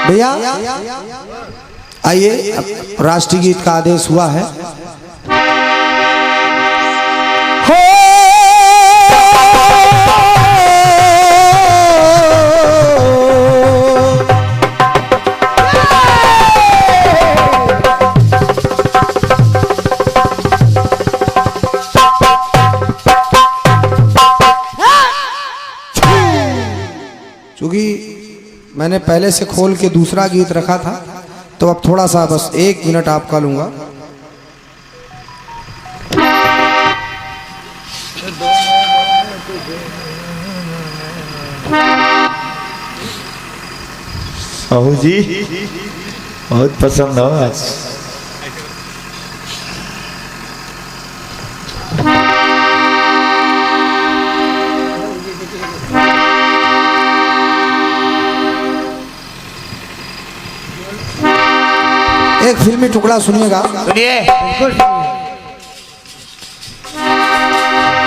भैया आइए, राष्ट्रीय गीत का आदेश हुआ है। हो चूंकि मैंने पहले से खोल के दूसरा गीत रखा था, तो अब थोड़ा सा बस 1 मिनट आपका लूंगा। साहू जी बहुत पसंद हो आज। एक फिल्मी टुकड़ा सुनिएगा। सुनिए।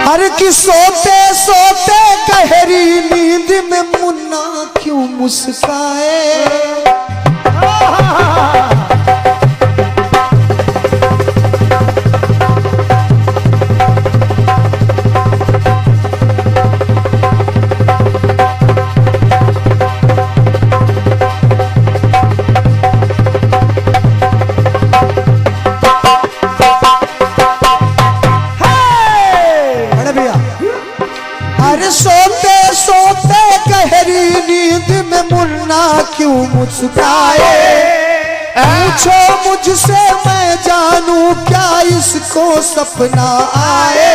हर की सोते सोते गहरी नींद में मुन्ना क्यों मुस्काए। सोते सोते गहरी नींद में मुन्ना क्यों मुस्काए। पूछो मुझसे मैं जानूं क्या इसको सपना आए।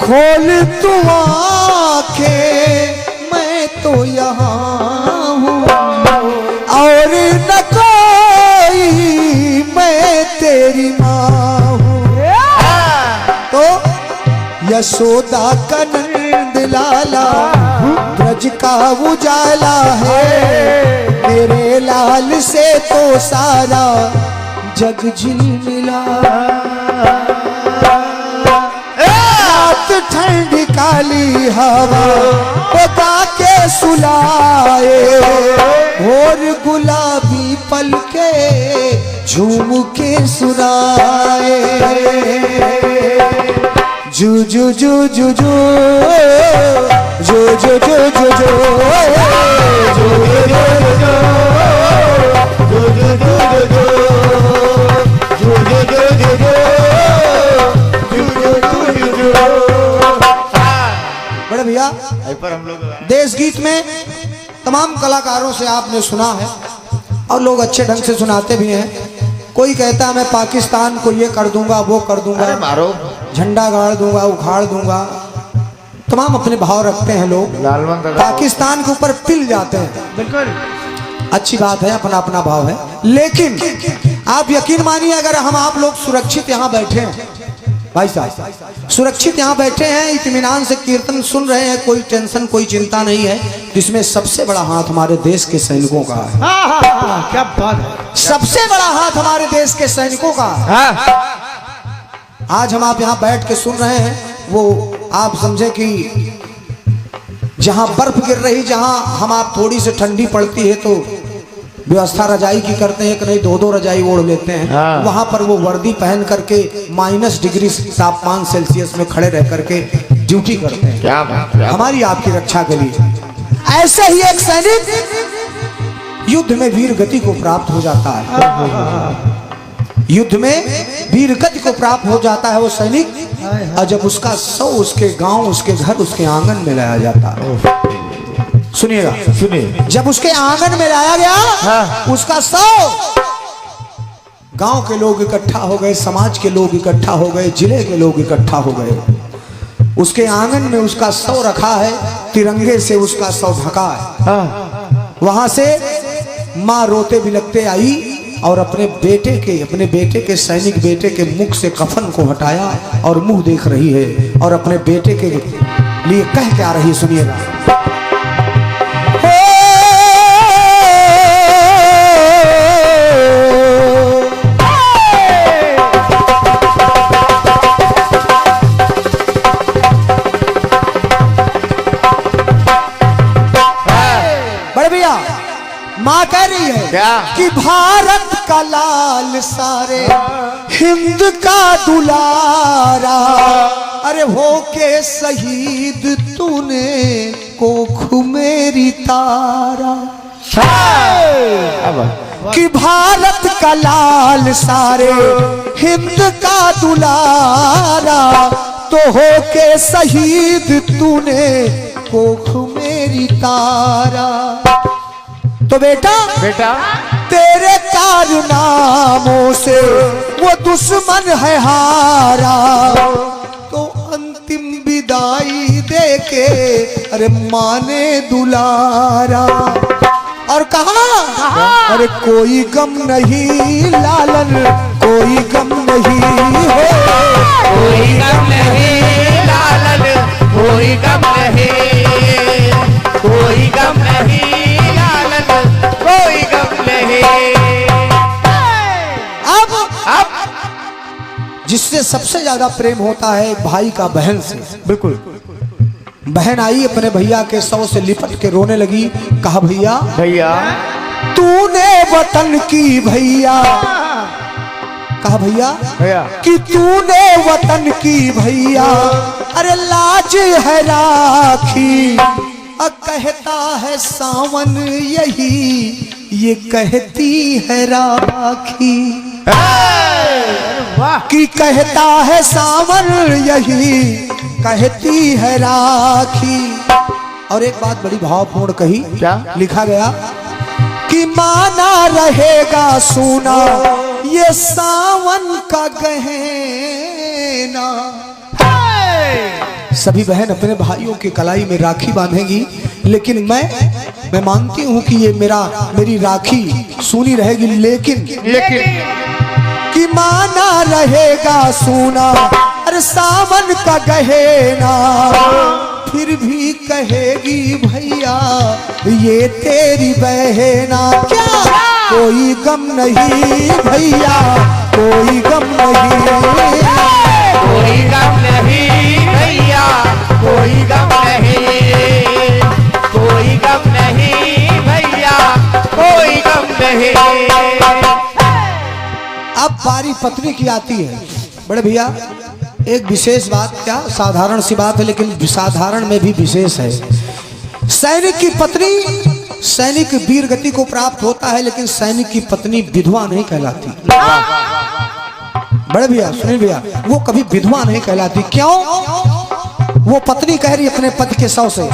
खोल तू आंखें मैं तो यहाँ हूँ और न कोई, मैं तेरी माँ हूँ। तो यशोदा का नंद लाला ब्रज का उजाला है। मेरे लाल से तो सारा जग झिलमिला। रात ठंडी काली हवा बता के सुलाए और गुलाबी पलके झूम के सुनाए। जू जू जू जू जू जू जू जू जू जू बड़े भैया, पर हम लोग देश गीत में तमाम कलाकारों से आपने सुना है और लोग अच्छे ढंग से सुनाते भी हैं। कोई कहता है मैं पाकिस्तान को ये कर दूंगा वो कर दूंगा, मारो झंडा गाड़ दूंगा उखाड़ दूंगा, तमाम अपने भाव रखते हैं लोग। पाकिस्तान के ऊपर पिल जाते हैं, बिल्कुल अच्छी बात है, अपना अपना भाव है। लेकिन आप यकीन मानिए, अगर हम आप लोग सुरक्षित यहाँ बैठे हैं, भाई साहब सुरक्षित यहाँ बैठे हैं, इत्मीनान से कीर्तन सुन रहे हैं, कोई टेंशन कोई चिंता नहीं है, जिसमें सबसे बड़ा हाथ हमारे देश के सैनिकों का है। क्या बात है, सबसे बड़ा हाथ हमारे देश के सैनिकों का। आज हम आप यहाँ बैठ के सुन रहे हैं, वो आप समझे कि जहाँ बर्फ गिर रही, जहाँ हम आप थोड़ी सी ठंडी पड़ती है तो व्यवस्था रजाई की करते हैं कि नहीं, 2-2 रजाई ओढ़ लेते हैं। वहां पर वो वर्दी पहन करके -डिग्री तापमान सेल्सियस में खड़े रह करके ड्यूटी करते हैं। क्या बात है, हमारी आपकी रक्षा के लिए। ऐसे ही एक सैनिक युद्ध में वीर गति को प्राप्त हो जाता है। युद्ध में वीर गति को प्राप्त हो जाता है वो सैनिक, और जब उसका शव उसके गांव, उसके घर, उसके आंगन में लाया जाता है। सुनिएगा, सुनिए। जब उसके आंगन में लाया गया, उसका शव, गांव के लोग इकट्ठा हो गए, समाज के लोग इकट्ठा हो गए, जिले के लोग इकट्ठा हो गए। उसके आंगन में उसका शव रखा है, तिरंगे से उसका शव ढका है। वहां से माँ रोते बिलखते आई और अपने बेटे के सैनिक बेटे के मुख से कफन को हटाया और मुंह देख रही है और अपने बेटे के लिए कह के आ रही है। सुनिएगा। माँ कह रही है क्या? कि भारत का लाल सारे हिंद का दुलारा, अरे हो के शहीद तूने कोख मेरी तारा। कि भारत का लाल सारे हिंद का दुलारा, तो हो के शहीद तूने कोख मेरी तारा। तो बेटा तेरे कारनामों से वो दुश्मन है हारा, तो अंतिम विदाई देके अरे माने दुलारा। और कहा अरे कोई गम नहीं लालन, कोई गम नहीं हो, कोई गम नहीं लालन, कोई गम नहीं, कोई गम नहीं लालन, कोई गम नहीं। अब जिससे सबसे ज्यादा प्रेम होता है एक भाई का बहन से। बिल्कुल। बहन आई अपने भैया के सौ से लिपट के रोने लगी। कहा भैया तूने वतन की भैया, कहा भैया कि तूने वतन की भैया, अरे लाज है राखी। कहता है सावन यही, ये कहती है राखी। कि कहता है सावन यही, कहती है राखी। और एक बात बड़ी भावपूर्ण कही, क्या लिखा गया कि माना रहेगा सोना ये सावन का गहना। सभी बहन अपने भाइयों की कलाई में राखी बांधेगी, लेकिन मैं मानती हूं कि ये मेरी राखी सूनी रहेगी, लेकिन कि माना रहेगा सोना अरे सावन का गहना। फिर भी कहेगी भैया ये तेरी बहना। क्या कोई गम नहीं भैया, कोई गम नहीं, कोई गम नहीं भैया, कोई गम नहीं, कोई गम नहीं भैया, कोई गम नहीं। अब बारी पत्नी की आती है। बड़े भैया एक विशेष बात, क्या साधारण सी बात है लेकिन साधारण में भी विशेष है। सैनिक की पत्नी, सैनिक वीर गति को प्राप्त होता है, लेकिन सैनिक की पत्नी विधवा नहीं कहलाती। बड़े भैया सुनिए भैया, वो कभी विधवा नहीं कहलाती। क्यों? वो पत्नी कह रही अपने पति के सौ से,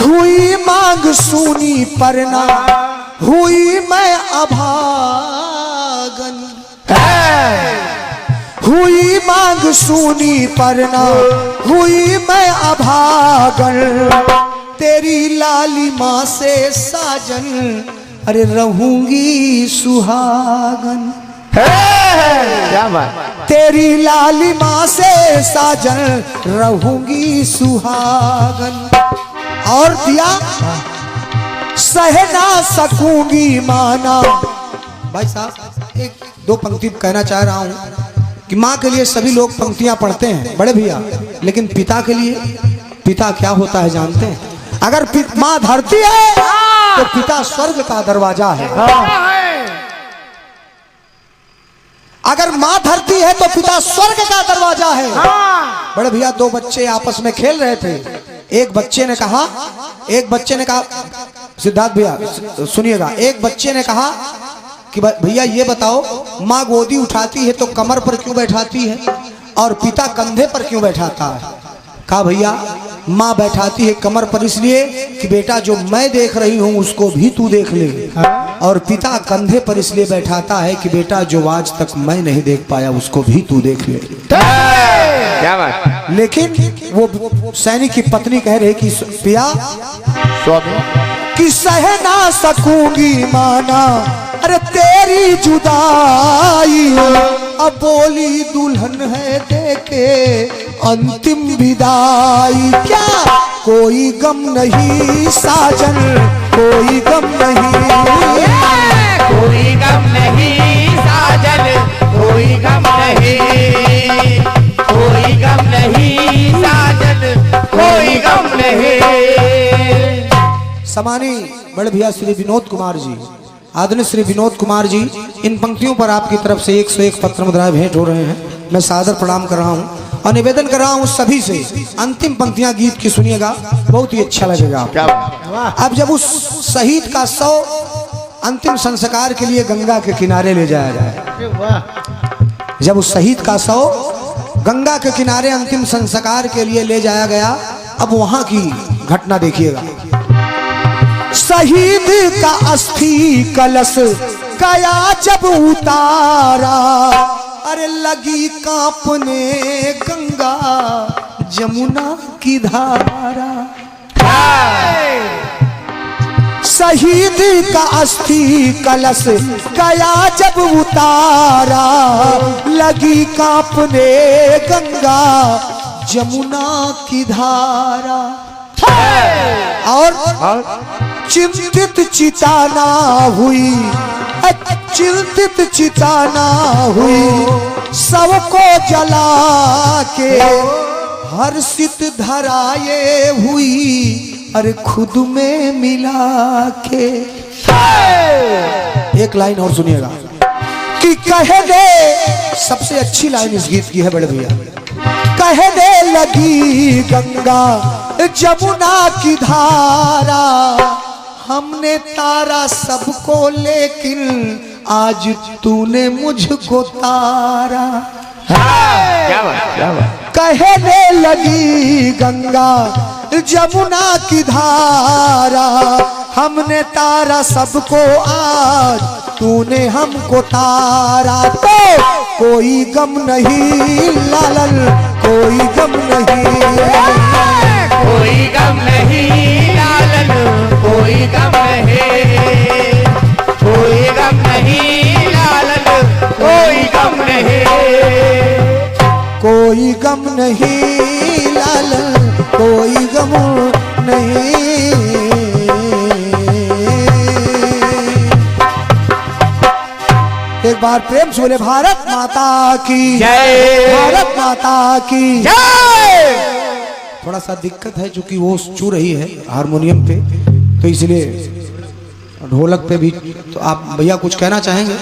हुई मांग सुनी परना, हुई मैं अभागन। हुई मांग सुनी परना, हुई मैं अभागन। तेरी लाली माँ से साजन, अरे रहूंगी सुहागन। क्या बात। तेरी लाली माँ से साजन, रहूंगी सुहागन। और दिया सह ना सकूंगी माना। भाई साहब एक दो पंक्ति कहना चाह रहा हूं कि माँ के लिए सभी लोग पंक्तियां पढ़ते हैं बड़े भैया, लेकिन पिता के लिए पिता क्या होता है जानते हैं? अगर माँ धरती है तो पिता स्वर्ग का दरवाजा है। अगर माँ धरती है तो पिता स्वर्ग का दरवाजा है। बड़े भैया दो बच्चे आपस में खेल रहे थे। एक बच्चे ने कहा सिद्धार्थ भैया सुनिएगा, एक बच्चे ने कहा कि भैया ये बताओ माँ गोदी उठाती है तो कमर पर क्यों बैठाती है और पिता कंधे पर क्यों बैठाता है? कहा भैया माँ बैठाती है कमर पर इसलिए कि बेटा जो मैं देख रही हूँ उसको भी तू देख ले, और पिता कंधे पर इसलिए बैठाता है कि बेटा जो आज तक मैं नहीं देख पाया उसको भी तू देख ले। क्या बात। लेकिन वो सैनिक की पत्नी कह रही कि पिया कि सह ना सकूंगी माना, अरे तेरी जुदाई। अब बोली दुल्हन है देखे अंतिम विदाई। क्या कोई गम नहीं साजन, कोई गम नहीं, कोई गम नहीं साजन, कोई गम नहीं, कोई गम नहीं साजन, कोई गम नहीं। समानी बड़े भैया श्री विनोद कुमार जी, आदरणीय श्री विनोद कुमार जी, इन पंक्तियों पर आपकी तरफ से 101 पत्र मुद्राएं भेंट हो रहे हैं। मैं सादर प्रणाम कर रहा हूं और निवेदन कर रहा हूं सभी से, अंतिम पंक्तियां गीत की सुनिएगा, बहुत ही अच्छा लगेगा आपको। अब जब उस शहीद का शव अंतिम संस्कार के लिए गंगा के किनारे ले जाया जाए, जब उस शहीद का शव गंगा के किनारे अंतिम संस्कार के लिए ले जाया गया, अब वहां की घटना देखिएगा। शहीद का अस्थि कलश गया जब उतारा, अरे लगी कांपने गंगा जमुना की धारा। शहीद का अस्थि कलश गया जब उतारा, लगी कांपने गंगा जमुना की धारा। और चिंतित चिताना हुई, चिंतित चिताना हुई, सबको जला के हर्षित धराए हुई, अरे खुद में मिला के। एक लाइन और सुनिएगा कि कह दे, सबसे अच्छी लाइन इस गीत की है बड़े भैया, कह दे लगी गंगा जमुना की धारा, हमने तारा सबको लेकिन आज तूने मुझको तारा। क्या बात। कहने लगी गंगा जमुना की धारा, हमने तारा सबको आज तूने हमको तारा। तो कोई गम नहीं लालन, कोई गम नहीं, कोई गम नहीं लालन, कोई गम नहीं, कोई गम नहीं लालन, कोई गम नहीं, कोई गम नहीं लालन, कोई गम नहीं। एक बार प्रेम से बोले भारत माता की जय, भारत माता की जय। थोड़ा सा दिक्कत है क्योंकि वो चू रही है हारमोनियम पे, तो इसलिए ढोलक पे भी। तो आप भैया कुछ कहना चाहेंगे?